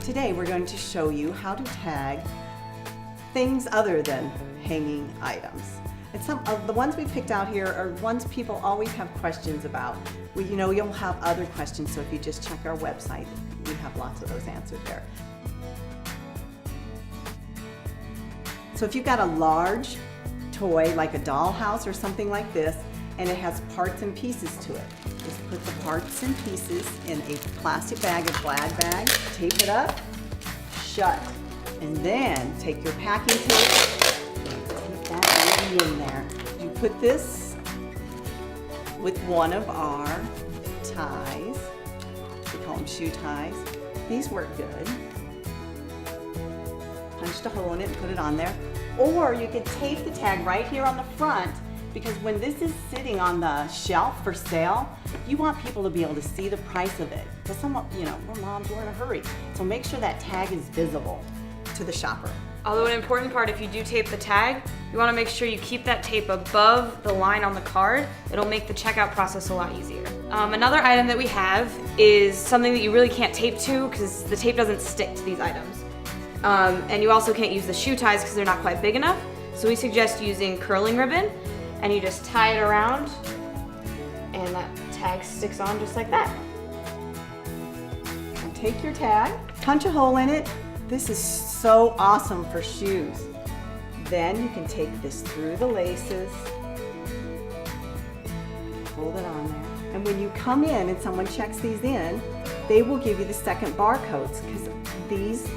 Today we're going to show you how to tag things other than hanging items. And some of the ones we picked out here are ones people always have questions about. You'll have other questions, so if you just check our website, we have lots of those answered there. So if you've got a large toy like a dollhouse or something like this, and it has parts and pieces to it, just put the parts and pieces in a plastic bag, a glad bag, tape it up, shut, and then take your packing tape, take that baby in there. You put this with one of our ties. We call them shoe ties. These work good. Punched a hole in it and put it on there. Or you could tape the tag right here on the front, because when this is sitting on the shelf for sale, you want people to be able to see the price of it. Because we're moms, we're in a hurry. So make sure that tag is visible to the shopper. Although an important part, if you do tape the tag, you want to make sure you keep that tape above the line on the card. It'll make the checkout process a lot easier. Another item that we have is something that you really can't tape to because the tape doesn't stick to these items. And you also can't use the shoe ties because they're not quite big enough. So we suggest using curling ribbon, and you just tie it around and that tag sticks on just like that. And take your tag, punch a hole in it. This is so awesome for shoes. Then you can take this through the laces, hold it on there. And when you come in and someone checks these in, they will give you the second barcodes, because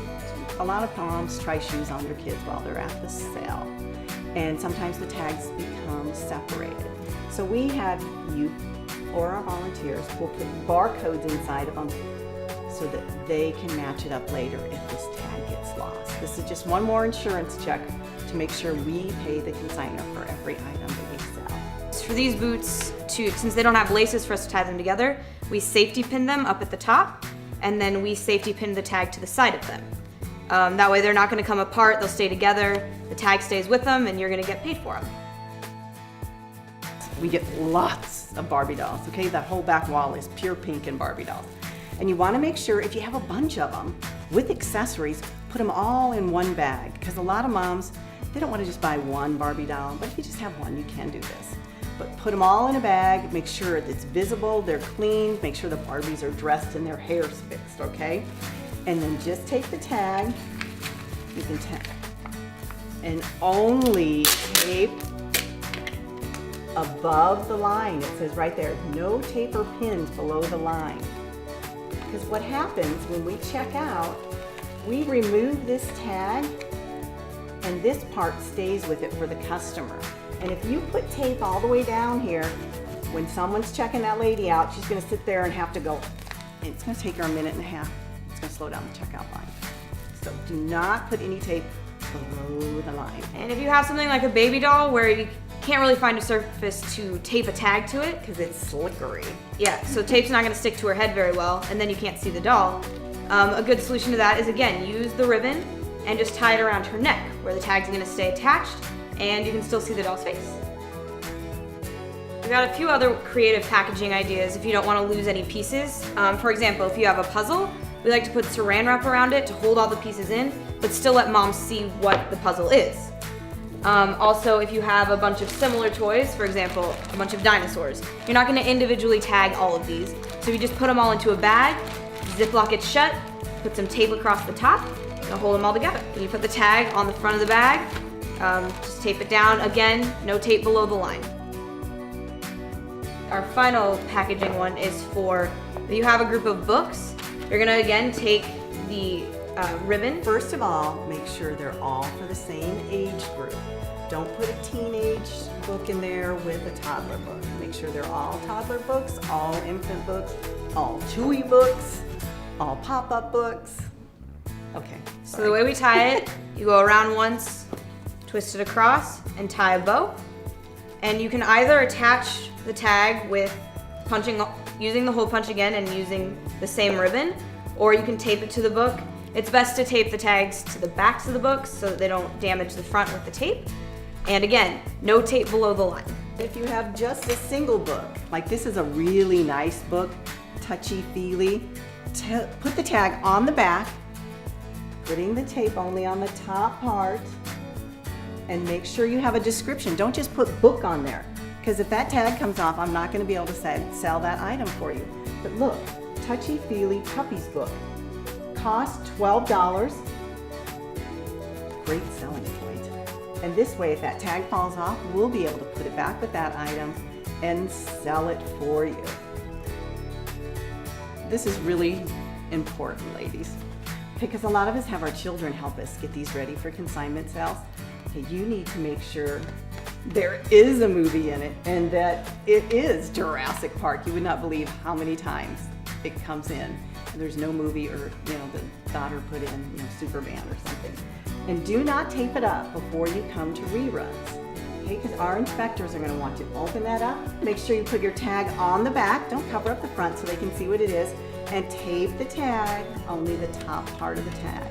a lot of moms try shoes on their kids while they're at the sale. And sometimes the tags become separated. So we have you or our volunteers will put barcodes inside of them so that they can match it up later if this tag gets lost. This is just one more insurance check to make sure we pay the consignor for every item that we sell. For these boots, since they don't have laces for us to tie them together, we safety pin them up at the top, and then we safety pin the tag to the side of them. That way they're not going to come apart, they'll stay together, the tag stays with them, and you're going to get paid for them. We get lots of Barbie dolls, okay? That whole back wall is pure pink and Barbie dolls. And you want to make sure if you have a bunch of them with accessories, put them all in one bag, because a lot of moms, they don't want to just buy one Barbie doll, but if you just have one, you can do this. But put them all in a bag, make sure it's visible, they're clean, make sure the Barbies are dressed and their hair's fixed, okay? And then just take the tag, you can tag, and only tape above the line. It says right there, no tape or pins below the line. Because what happens when we check out, we remove this tag and this part stays with it for the customer. And if you put tape all the way down here, when someone's checking that lady out, she's gonna sit there and have to go, and it's gonna take her a minute and a half. It's going to slow down the checkout line. So do not put any tape below the line. And if you have something like a baby doll where you can't really find a surface to tape a tag to it, because it's slickery. Yeah, so tape's not going to stick to her head very well, and then you can't see the doll. A good solution to that is, again, use the ribbon and just tie it around her neck where the tag's going to stay attached and you can still see the doll's face. We've got a few other creative packaging ideas if you don't want to lose any pieces. For example, if you have a puzzle, we like to put saran wrap around it to hold all the pieces in, but still let mom see what the puzzle is. Also, if you have a bunch of similar toys, for example, a bunch of dinosaurs, you're not going to individually tag all of these. So you just put them all into a bag, ziplock it shut, put some tape across the top, and hold them all together. Then you put the tag on the front of the bag, just tape it down. Again, no tape below the line. Our final packaging one is for, if you have a group of books, you're gonna again take the ribbon. First of all, make sure they're all for the same age group. Don't put a teenage book in there with a toddler book. Make sure they're all toddler books, all infant books, all Chewy books, all pop-up books. Okay. So the way we tie it, you go around once, twist it across, and tie a bow. And you can either attach the tag with using the hole punch again and using the same ribbon, or you can tape it to the book. It's best to tape the tags to the backs of the books so that they don't damage the front with the tape. And again, no tape below the line. If you have just a single book, like this is a really nice book, touchy-feely, put the tag on the back putting the tape only on the top part, and make sure you have a description. Don't just put book on there, because if that tag comes off, I'm not going to be able to sell that item for you. But look, Touchy Feely Puppies Book. Cost $12. Great selling point. And this way, if that tag falls off, we'll be able to put it back with that item and sell it for you. This is really important, ladies, because a lot of us have our children help us get these ready for consignment sales. Okay, you need to make sure there is a movie in it and that it is Jurassic Park. You would not believe how many times it comes in. There's no movie, or the daughter put in Superman or something. And do not tape it up before you come to reruns. Okay, because our inspectors are going to want to open that up. Make sure you put your tag on the back. Don't cover up the front so they can see what it is. And tape the tag, only the top part of the tag.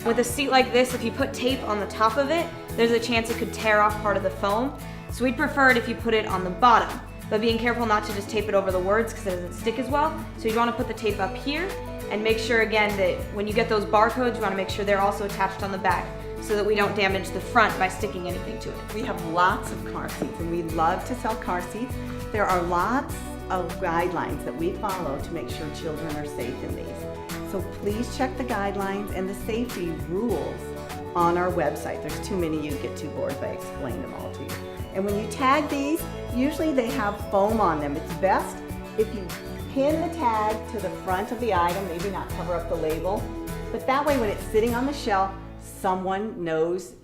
With a seat like this, if you put tape on the top of it, there's a chance it could tear off part of the foam. So we'd prefer it if you put it on the bottom, but being careful not to just tape it over the words because it doesn't stick as well. So you want to put the tape up here, and make sure again that when you get those barcodes, you want to make sure they're also attached on the back so that we don't damage the front by sticking anything to it. We have lots of car seats, and we love to sell car seats. There are lots of guidelines that we follow to make sure children are safe in these. So please check the guidelines and the safety rules on our website. There's too many, you'd get too bored if I explained them all to you. And when you tag these, usually they have foam on them. It's best if you pin the tag to the front of the item, maybe not cover up the label, but that way when it's sitting on the shelf, someone knows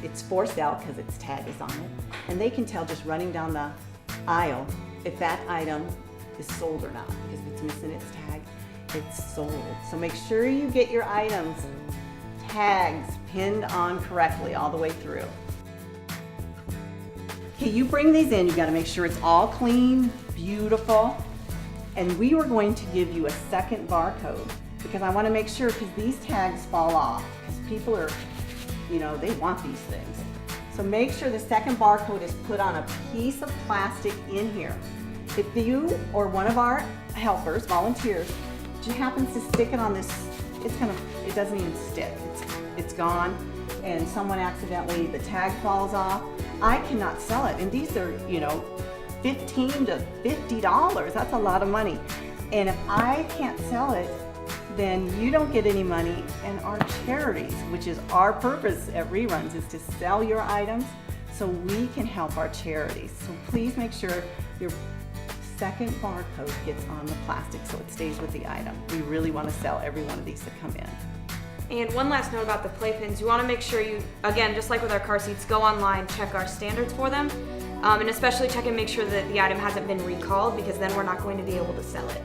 it's for sale because its tag is on it, and they can tell just running down the aisle if that item is sold or not, because if it's missing its tag, it's sold. So make sure you get your items tags pinned on correctly all the way through. Okay, you bring these in, you got to make sure it's all clean, beautiful, and we were going to give you a second barcode because I want to make sure, because these tags fall off, because people are, they want these things. So make sure the second barcode is put on a piece of plastic in here. If you or one of our helpers, volunteers, happens to stick it on this, it doesn't even stick. It's gone, and someone accidentally, the tag falls off, I cannot sell it. And these are, $15 to $50. That's a lot of money. And if I can't sell it, then you don't get any money. And our charities, which is our purpose at ReRuns, is to sell your items so we can help our charities. So please make sure your second barcode gets on the plastic so it stays with the item. We really want to sell every one of these that come in. And one last note about the playpins, you want to make sure you, again, just like with our car seats, go online, check our standards for them, and especially check and make sure that the item hasn't been recalled, because then we're not going to be able to sell it.